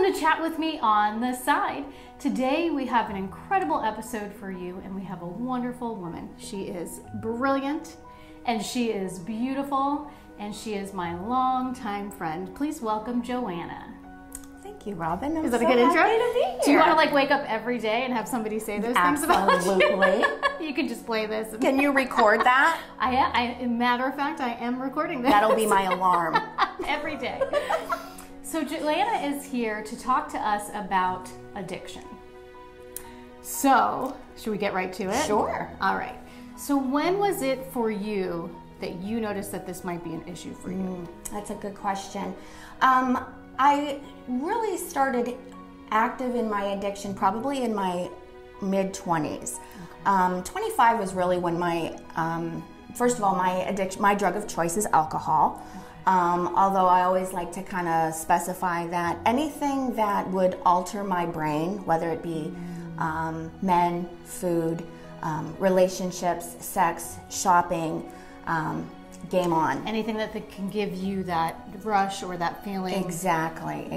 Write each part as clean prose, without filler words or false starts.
to chat with me on the side. Today we have an incredible episode for you, and we have a wonderful woman. She is brilliant, and she is beautiful, and she is my longtime friend. Please welcome Joanna. Thank you, Robin. Is that a good intro? Happy to be here. Do you want to like wake up every day and have somebody say those things about you? Absolutely. You can just play this. Can you record that? Matter of fact, I am recording this. That'll be my alarm. Every day. So Joanna is here to talk to us about addiction. So, should we get right to it? Sure. All right. So when was it for you that you noticed that this might be an issue for you? That's a good question. I really started active in my addiction probably in my mid-20s. 25 was really when my, first of all, my drug of choice is alcohol. Although I always like to kind of specify that anything that would alter my brain, whether it be men, food, relationships, sex, shopping, game on. Anything that can give you that rush or that feeling. Exactly.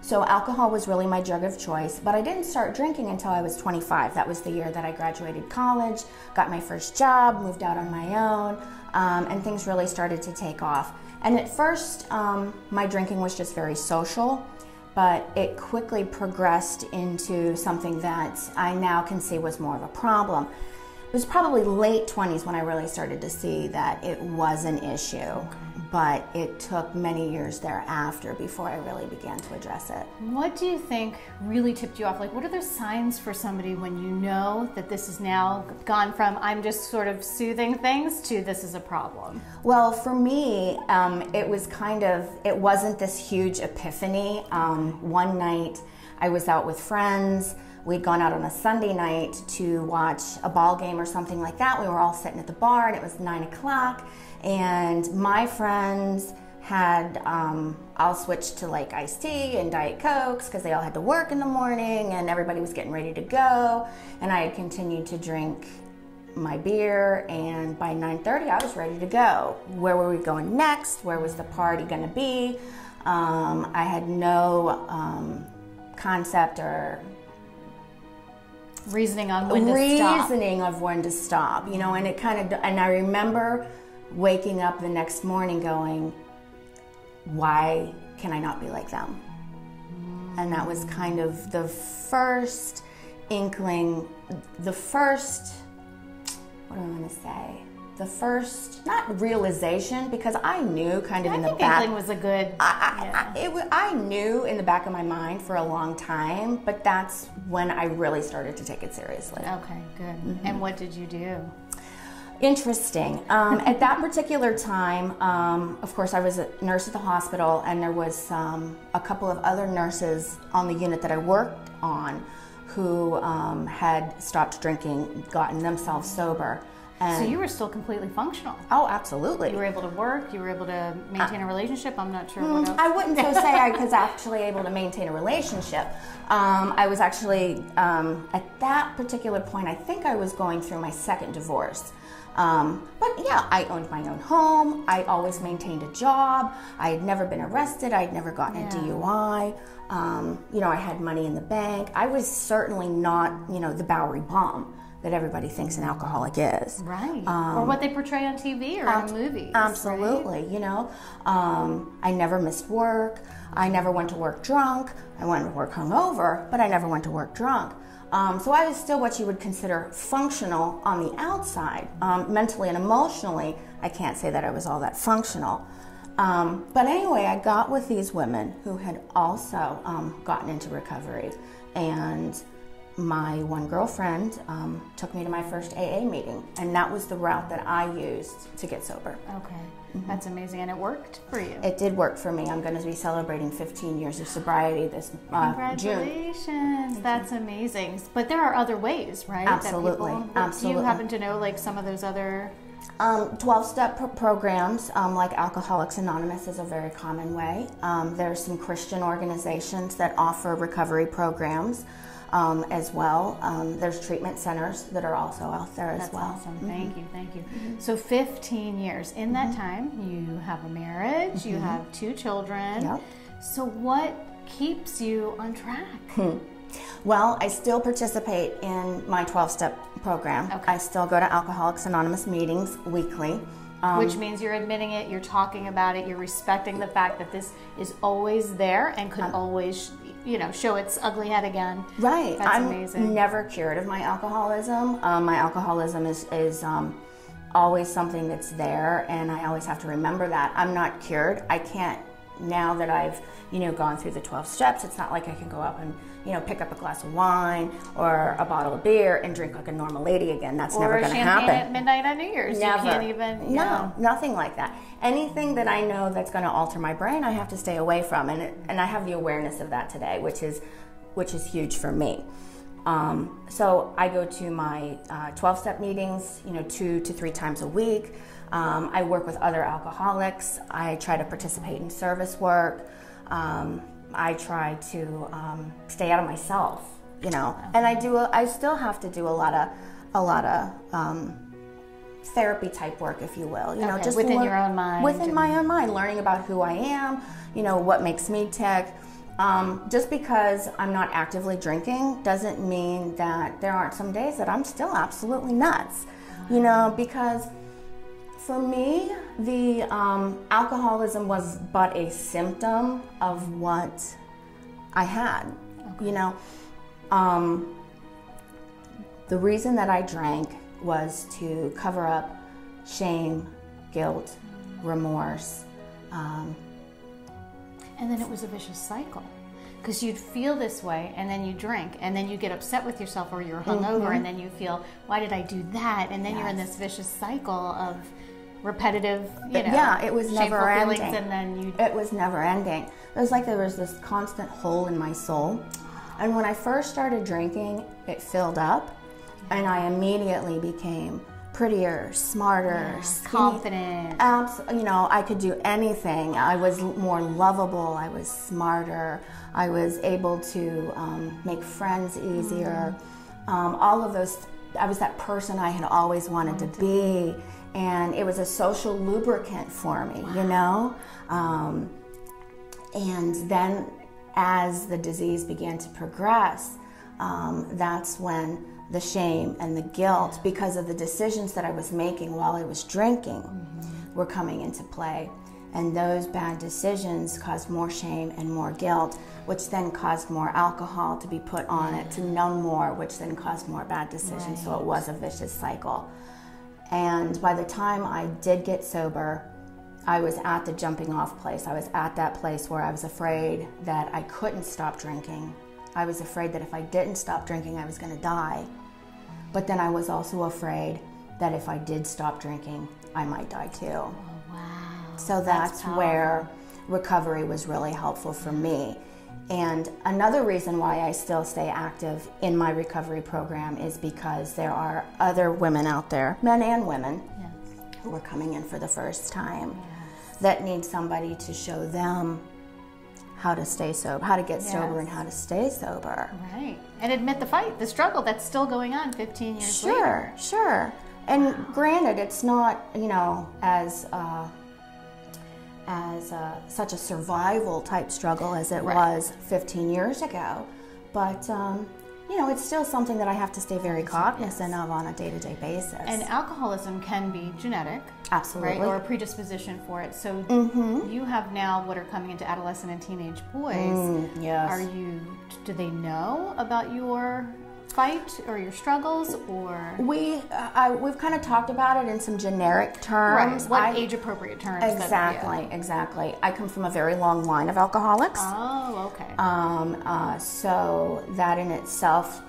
So alcohol was really my drug of choice, but I didn't start drinking until I was 25. That was the year that I graduated college, got my first job, moved out on my own, and things really started to take off. And at first, my drinking was just very social, but it quickly progressed into something that I now can see was more of a problem. It was probably late 20s when I really started to see that it was an issue, but it took many years thereafter before I really began to address it. What do you think really tipped you off? Like, what are the signs for somebody when you know that this is now gone from I'm just sort of soothing things to this is a problem? Well, for me, it wasn't this huge epiphany. One night I was out with friends. We'd gone out on a Sunday night to watch a ball game or something like that. We were all sitting at the bar and it was 9 o'clock, and my friends had all switched to like iced tea and Diet Cokes because they all had to work in the morning and everybody was getting ready to go, and I had continued to drink my beer, and by 9:30 I was ready to go. Where were we going next? Where was the party going to be? I had no concept or reasoning on when to stop. Reasoning of when to stop, you know, and it kind of, and I remember waking up the next morning going, why can I not be like them? And that was kind of the first inkling, the first, what do I want to say? The first, not realization, because I knew kind of in the back. Inkling was a good. I knew in the back of my mind for a long time, but that's when I really started to take it seriously. Okay, good. And what did you do? Interesting. At that particular time, of course, I was a nurse at the hospital, and there was a couple of other nurses on the unit that I worked on who had stopped drinking, gotten themselves sober. So you were still completely functional. Oh, absolutely. You were able to work, you were able to maintain a relationship. I'm not sure what else. I wouldn't so say I was actually able to maintain a relationship. I was actually, at that particular point, I think I was going through my second divorce. But yeah, I owned my own home. I always maintained a job. I had never been arrested. I had never gotten a DUI. You know, I had money in the bank. I was certainly not, you know, the Bowery bomb that everybody thinks an alcoholic is. Right. Or what they portray on TV or in movies. Absolutely, right? You know. I never missed work. I never went to work drunk. I went to work hungover, but I never went to work drunk. So I was still what you would consider functional on the outside. Mentally and emotionally, I can't say that I was all that functional. But anyway, I got with these women who had also gotten into recovery, and my one girlfriend took me to my first AA meeting, and that was the route that I used to get sober. Okay, that's amazing, and it worked for you. It did work for me. I'm going to be celebrating 15 years of sobriety this June. Congratulations, that's amazing. But there are other ways, right? Absolutely, absolutely. Do you happen to know like some of those other 12-step programs, like Alcoholics Anonymous is a very common way. There's some Christian organizations that offer recovery programs as well. There's treatment centers that are also out there as well. That's awesome. Thank you, thank you. So 15 years. In that time, you have a marriage, you have 2 children. Yep. So what keeps you on track? Well, I still participate in my 12-step program. Okay. I still go to Alcoholics Anonymous meetings weekly. Which means you're admitting it, you're talking about it, you're respecting the fact that this is always there and could always, show its ugly head again. Right. That's amazing. I'm never cured of my alcoholism. My alcoholism is always something that's there, and I always have to remember that. I'm not cured. I can't, now that I've, gone through the 12 steps, it's not like I can go up and, pick up a glass of wine or a bottle of beer and drink like a normal lady again. That's never going to happen. Or champagne at midnight on New Year's. Never. You can't even, No, nothing like that. Anything that I know that's going to alter my brain, I have to stay away from, and I have the awareness of that today, which is huge for me. So I go to my 12-step meetings, 2 to 3 times a week. I work with other alcoholics. I try to participate in service work. I try to stay out of myself, and I still have to do a lot of therapy type work, if you will. Just within your own mind. Within my own mind, learning about who I am, what makes me tick. Just because I'm not actively drinking doesn't mean that there aren't some days that I'm still absolutely nuts, because for me, the alcoholism was but a symptom of what I had. Okay. The reason that I drank was to cover up shame, guilt, remorse. And then it was a vicious cycle. Because you'd feel this way, and then you drink, and then you get upset with yourself, or you're hungover, and then you feel, why did I do that? And then you're in this vicious cycle of repetitive, it was never ending. And then it was never ending. It was like there was this constant hole in my soul. And when I first started drinking, it filled up, and I immediately became prettier, smarter, confident. I could do anything. I was more lovable. I was smarter. I was able to make friends easier. All of those. I was that person I had always wanted to be, and it was a social lubricant for me. And then, as the disease began to progress, that's when the shame and the guilt, because of the decisions that I was making while I was drinking, were coming into play. And those bad decisions caused more shame and more guilt, which then caused more alcohol to be put on it to numb more, which then caused more bad decisions. Right. So it was a vicious cycle. And by the time I did get sober, I was at the jumping off place. I was at that place where I was afraid that I couldn't stop drinking. I was afraid that if I didn't stop drinking, I was going to die. But then I was also afraid that if I did stop drinking, I might die too. Oh, wow. So that's where recovery was really helpful for me. And another reason why I still stay active in my recovery program is because there are other women out there, men and women, who are coming in for the first time, that need somebody to show them how to stay sober, how to get sober and how to stay sober. Right. And admit the fight, the struggle that's still going on 15 years later. Sure. And granted, it's not, as such a survival type struggle as it was 15 years ago. But, it's still something that I have to stay very cognizant of on a day-to-day basis. And alcoholism can be genetic. Absolutely. Right? Or a predisposition for it. So you have now what are coming into adolescent and teenage boys. Yes. Do they know about your fight or your struggles, or we've kind of talked about it in some generic terms. Right. What age appropriate terms? Exactly. I come from a very long line of alcoholics. Oh, okay. So that in itself,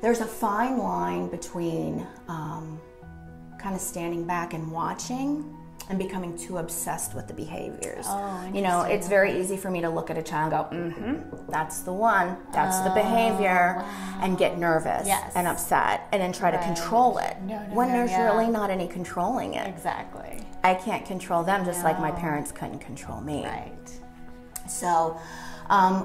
there's a fine line between kind of standing back and watching and becoming too obsessed with the behaviors. Oh, it's very easy for me to look at a child and go, that's the one, that's the behavior, and get nervous and upset, and then try to control it when there's really not any controlling it. Exactly. I can't control them just like my parents couldn't control me. Right. So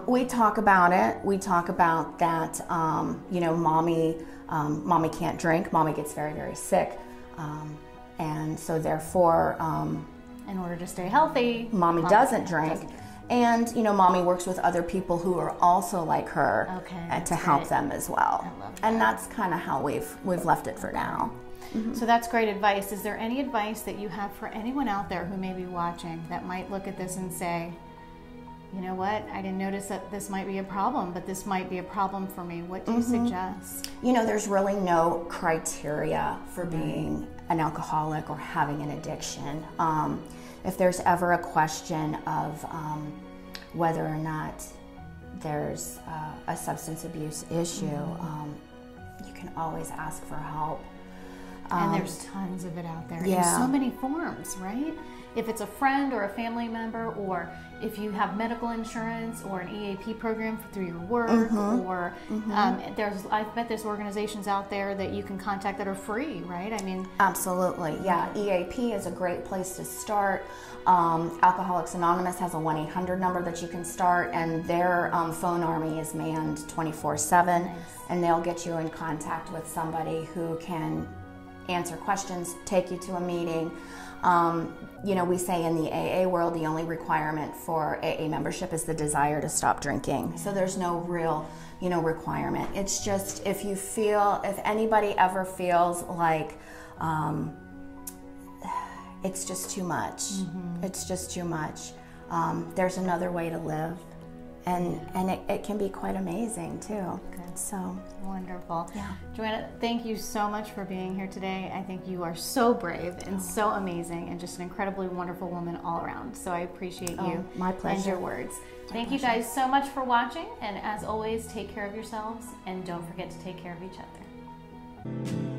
we talk about it. We talk about that, mommy can't drink. Mommy gets very, very sick. And so therefore, in order to stay healthy, mommy doesn't drink. And, you know, mommy works with other people who are also like her to help them as well. I love that. And that's kind of how we've left it for now. So that's great advice. Is there any advice that you have for anyone out there who may be watching that might look at this and say, you know what, I didn't notice that this might be a problem, but this might be a problem for me. What do you suggest? You know, there's really no criteria for being an alcoholic or having an addiction. If there's ever a question of whether or not there's a substance abuse issue, you can always ask for help. And there's tons of it out there Yeah. in so many forms, right? If it's a friend or a family member, or if you have medical insurance or an EAP program through your work, or I bet there's organizations out there that you can contact that are free, right? I mean, Absolutely, yeah. EAP is a great place to start. Alcoholics Anonymous has a 1-800 number that you can start, and their phone army is manned 24/7, and they'll get you in contact with somebody who can answer questions, take you to a meeting. You know, we say in the AA world, the only requirement for AA membership is the desire to stop drinking. So there's no real, you know, requirement. It's just if anybody ever feels like it's just too much, it's just too much, there's another way to live. And it can be quite amazing too. Good. So wonderful. Yeah. Joanna, thank you so much for being here today. I think you are so brave and so amazing and just an incredibly wonderful woman all around. So I appreciate you my pleasure. and your words. Thank you guys so much for watching. And as always, take care of yourselves and don't forget to take care of each other.